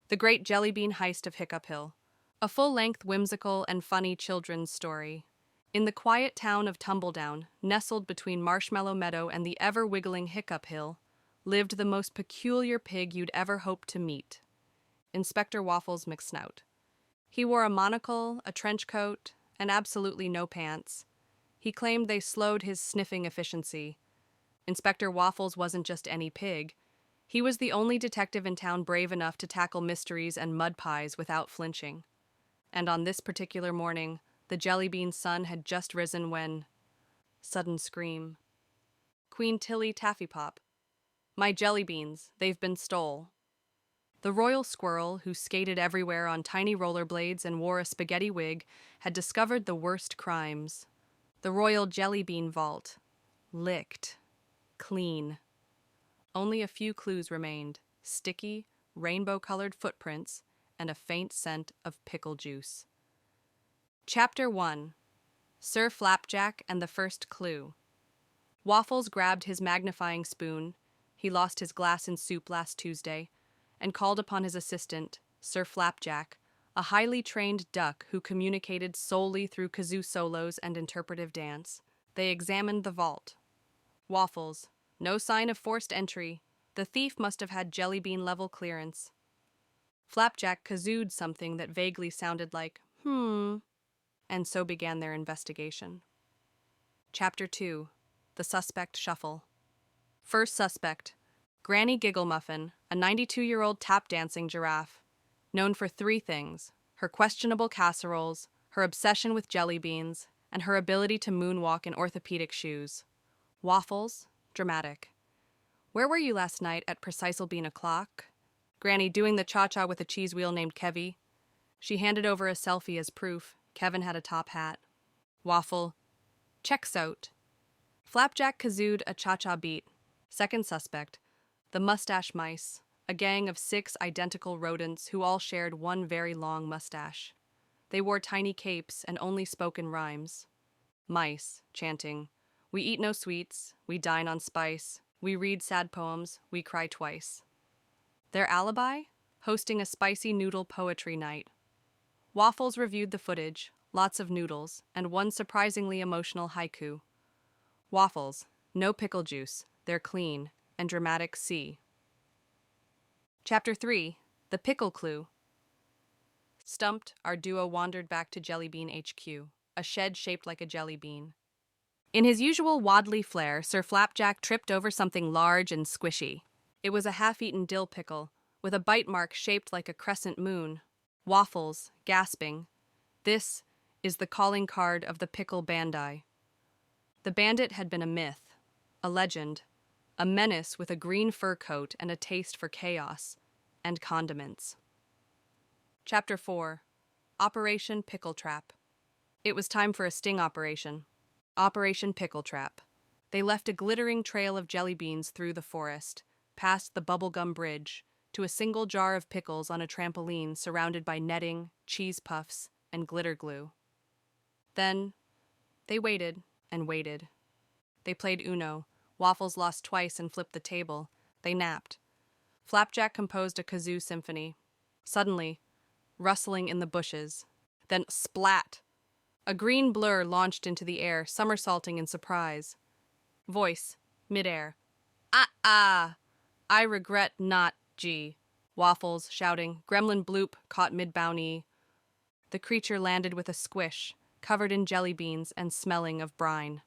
The Great Jellybean Heist of Hiccup Hill. A full-length, whimsical, and funny children's story. In the quiet town of Tumbledown, nestled between Marshmallow Meadow and the ever-wiggling Hiccup Hill, lived the most peculiar pig you'd ever hope to meet. Inspector Waffles McSnout. He wore a monocle, a trench coat, and absolutely no pants. He claimed they slowed his sniffing efficiency. Inspector Waffles wasn't just any pig. He was the only detective in town brave enough to tackle mysteries and mud pies without flinching. And on this particular morning, the Jellybean sun had just risen when... Sudden scream. Queen Tilly Taffypop. My jellybeans, they've been stole. The royal squirrel, who skated everywhere on tiny rollerblades and wore a spaghetti wig, had discovered the worst crimes. The Royal Jellybean Vault. Licked. Clean. Only a few clues remained: sticky, rainbow-colored footprints and a faint scent of pickle juice. Chapter 1. Sir Flapjack and the First Clue. Waffles grabbed his magnifying spoon — he lost his glass in soup last Tuesday — and called upon his assistant, Sir Flapjack, a highly trained duck who communicated solely through kazoo solos and interpretive dance. They examined the vault. Waffles. No sign of forced entry. The thief must have had jellybean-level clearance. Flapjack kazooed something that vaguely sounded like, and so began their investigation. Chapter 2. The Suspect Shuffle. First suspect, Granny Gigglemuffin, a 92-year-old tap-dancing giraffe, known for three things: her questionable casseroles, her obsession with jelly beans, and her ability to moonwalk in orthopedic shoes. Waffles. Dramatic. Where were you last night at precisely bean o'clock? Granny doing the cha-cha with a cheese wheel named Kevy. She handed over a selfie as proof. Kevin had a top hat. Waffle. Checks out. Flapjack kazooed a cha-cha beat. Second suspect, the mustache mice, a gang of 6 identical rodents who all shared one very long mustache. They wore tiny capes and only spoke in rhymes. Mice, chanting, "We eat no sweets, we dine on spice, we read sad poems, we cry twice." Their alibi? Hosting a spicy noodle poetry night. Waffles reviewed the footage, lots of noodles, and one surprisingly emotional haiku. Waffles. No pickle juice, they're clean, and dramatic C. Chapter 3. The Pickle Clue. Stumped, our duo wandered back to Jellybean HQ, a shed shaped like a jelly bean. In his usual waddly flair, Sir Flapjack tripped over something large and squishy. It was a half-eaten dill pickle, with a bite mark shaped like a crescent moon. Waffles, gasping. This is the calling card of the pickle bandai. The bandit had been a myth, a legend, a menace with a green fur coat and a taste for chaos and condiments. Chapter 4. Operation Pickle Trap. It was time for a sting operation. Operation Pickle Trap. They left a glittering trail of jelly beans through the forest, past the bubblegum bridge, to a single jar of pickles on a trampoline surrounded by netting, cheese puffs, and glitter glue. Then, they waited and waited. They played Uno. Waffles lost twice and flipped the table. They napped. Flapjack composed a kazoo symphony. Suddenly, rustling in the bushes. Then splat! A green blur launched into the air, somersaulting in surprise. Voice, midair. Ah! I regret not, G. Waffles, shouting. Gremlin bloop, caught mid-bounty. The creature landed with a squish, covered in jelly beans and smelling of brine.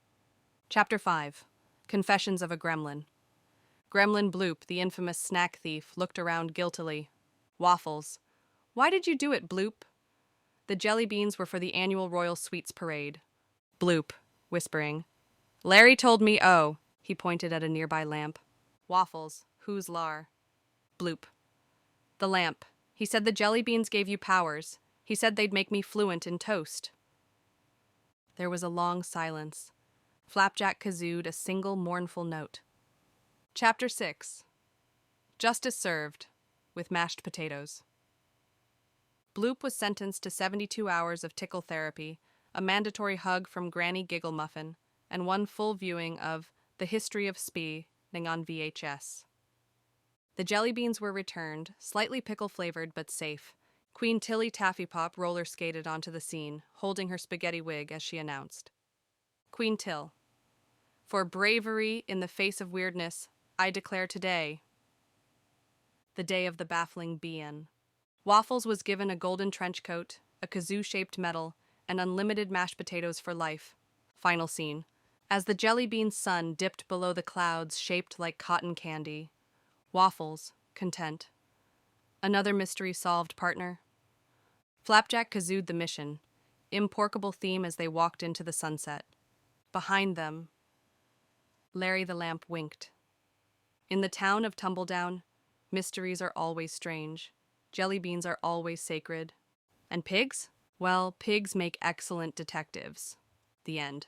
Chapter 5. Confessions of a Gremlin. Gremlin Bloop, the infamous snack thief, looked around guiltily. Waffles. Why did you do it, Bloop? The jelly beans were for the annual Royal Sweets Parade. Bloop, whispering. Larry told me, oh. He pointed at a nearby lamp. Waffles. Who's Lar? Bloop. The lamp. He said the jelly beans gave you powers. He said they'd make me fluent in toast. There was a long silence. Flapjack kazooed a single mournful note. Chapter 6. Justice served, with mashed potatoes. Bloop was sentenced to 72 hours of tickle therapy, a mandatory hug from Granny Gigglemuffin, and one full viewing of The History of Spee on VHS. The jelly beans were returned, slightly pickle-flavored but safe. Queen Tilly Taffypop roller skated onto the scene, holding her spaghetti wig as she announced. Queen Till. For bravery in the face of weirdness, I declare today the day of the baffling BN. Waffles was given a golden trench coat, a kazoo-shaped medal, and unlimited mashed potatoes for life. Final scene. As the jelly bean's sun dipped below the clouds shaped like cotton candy, Waffles, content. Another mystery solved, partner. Flapjack kazooed the mission, imporkable theme as they walked into the sunset. Behind them, Larry the lamp winked. In the town of Tumbledown, mysteries are always strange. Jelly beans are always sacred. And pigs? Well, pigs make excellent detectives. The end.